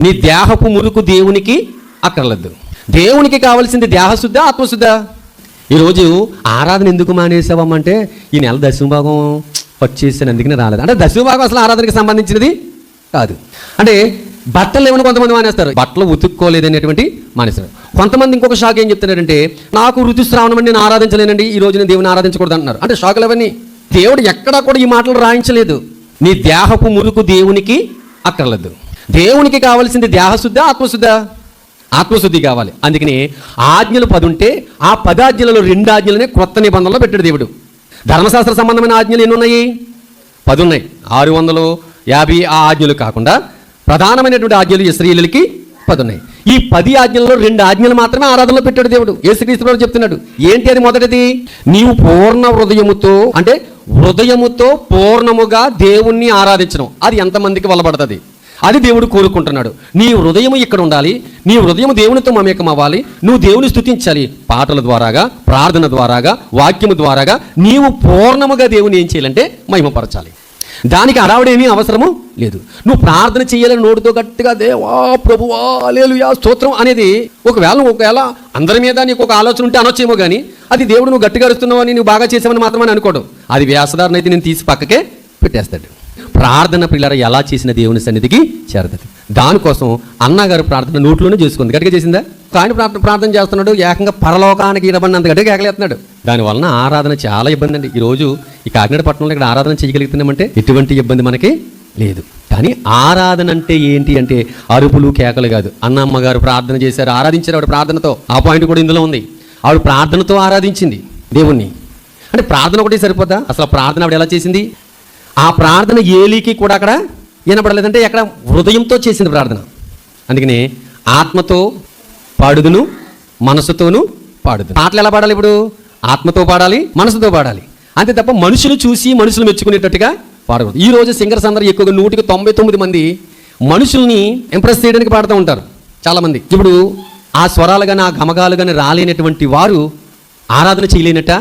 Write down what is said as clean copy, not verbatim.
నీ దేహపు మురుకు దేవునికి అక్కర్లేదు. దేవునికి కావాల్సింది దేహశుద్ధ, ఆత్మశుద్ధ. ఈరోజు ఆరాధన ఎందుకు మానేసావమ్మంటే ఈ నెల దశమభాగం వచ్చేసాను అందుకనే రాలేదు అంటే దశమభాగం అసలు ఆరాధనకి సంబంధించినది కాదు. అంటే బట్టలు ఏమైనా కొంతమంది మానేస్తారు, బట్టలు ఉతుక్కోలేదనేటువంటి మానేస్తారు. కొంతమంది ఇంకొక షాక్ ఏం చెప్తున్నారంటే నాకు ఋతుస్రావణం అండి నేను ఆరాధించలేనండి, ఈ రోజు నేను దేవుని ఆరాధించకూడదు అంటున్నారు. అంటే షాకులు అవన్నీ. దేవుడు ఎక్కడా కూడా ఈ మాటలు రాయించలేదు. నీ దేహపు మురుకు దేవునికి అక్కర్లేదు. దేవునికి కావాల్సింది దేహశుద్ధ, ఆత్మశుద్ధ. ఆత్మశుద్ధి కావాలి. అందుకని ఆజ్ఞలు 10 ఉంటే ఆ 10 ఆజ్ఞలలో 2 ఆజ్ఞలనే క్రొత్త నిబంధనలో పెట్టాడు దేవుడు. ధర్మశాస్త్ర సంబంధమైన ఆజ్ఞలు ఎన్ని ఉన్నాయి? 10 ఉన్నాయి. 650 ఆ ఆజ్ఞలు కాకుండా ప్రధానమైనటువంటి ఆజ్ఞలు ఇశ్రాయేలుకి 10 ఉన్నాయి. ఈ 10 ఆజ్ఞలలో 2 ఆజ్ఞలు మాత్రమే ఆరాధనలో పెట్టాడు దేవుడు. యేసుక్రీస్తు ప్రభువు చెప్తున్నాడు. ఏంటి అది? మొదటిది, నీవు పూర్ణ హృదయముతో అంటే హృదయముతో పూర్ణముగా దేవుణ్ణి ఆరాధించడం. అది ఎంతమందికి వల్లబడుతుంది? అది దేవుడు కోరుకుంటున్నాడు. నీ హృదయం ఇక్కడ ఉండాలి, నీ హృదయం దేవునితో మమేకం అవ్వాలి, నువ్వు దేవుని స్తుతించాలి. పాటల ద్వారాగా, ప్రార్థన ద్వారాగా, వాక్యము ద్వారాగా నీవు పూర్ణముగా దేవుని ఏం చేయాలంటే మహిమపరచాలి. దానికి అడావుడేమీ అవసరము లేదు. నువ్వు ప్రార్థన చేయాలని నోటితో గట్టిగా దేవా ప్రభువా హల్లెలూయా స్తోత్రం అనేది ఒకవేళ అందరి మీద నీకు ఒక ఆలోచన ఉంటే అనొచ్చేమో కానీ అది దేవుడు నువ్వు గట్టిగా అరుస్తున్నావు అని నువ్వు బాగా చేసావని మాత్రమే అనుకోవడం. అది వ్యాసదారుని అయితే నేను తీసి పక్కకే పెట్టేస్తాడు. ప్రార్థన పిల్లర ఎలా చేసిన దేవుని సన్నిధికి చేరుతుంది. దానికోసం అన్నగారు ప్రార్థన నోట్లోనే చేసుకుంది. గట్టిగా చేసిందా? ఆయన ప్రార్థన చేస్తున్నాడు, ఏకంగా పరలోకానికి ఇరబడినంత గట్టిగా కేకలేస్తున్నాడు. దానివలన ఆరాధన చాలా ఇబ్బంది అండి. ఈరోజు ఈ కాకినాడ పట్టణంలో ఇక్కడ ఆరాధన చేయగలుగుతున్నామంటే ఎటువంటి ఇబ్బంది మనకి లేదు. కానీ ఆరాధన అంటే ఏంటి అంటే అరుపులు కేకలు కాదు. అన్నమ్మగారు ప్రార్థన చేశారు, ఆరాధించారు. ఆవిడ ప్రార్థనతో. ఆ పాయింట్ కూడా ఇందులో ఉంది. ఆవిడ ప్రార్థనతో ఆరాధించింది దేవుణ్ణి. అంటే ప్రార్థన ఒకటి సరిపోతా? అసలు ప్రార్థన ఆవిడ ఎలా చేసింది? ఆ ప్రార్థన ఏలీకి కూడా అక్కడ వినపడలేదంటే అక్కడ హృదయంతో చేసింది ప్రార్థన. అందుకని ఆత్మతో పాడుదును, మనసుతోనూ పాడుదు. పాటలు ఎలా పాడాలి? ఇప్పుడు ఆత్మతో పాడాలి, మనసుతో పాడాలి. అంతే తప్ప మనుషులు చూసి మనుషులు మెచ్చుకునేటట్టుగా పాడకూడదు. ఈ రోజు సింగర్స్ అందరూ ఎక్కువగా 199 మంది మనుషుల్ని ఇంప్రెస్ చేయడానికి పాడుతూ ఉంటారు చాలామంది. ఇప్పుడు ఆ స్వరాలు కానీ ఆ గమగాలు కానీ రాలేనటువంటి వారు ఆరాధన చేయలేనట్ట.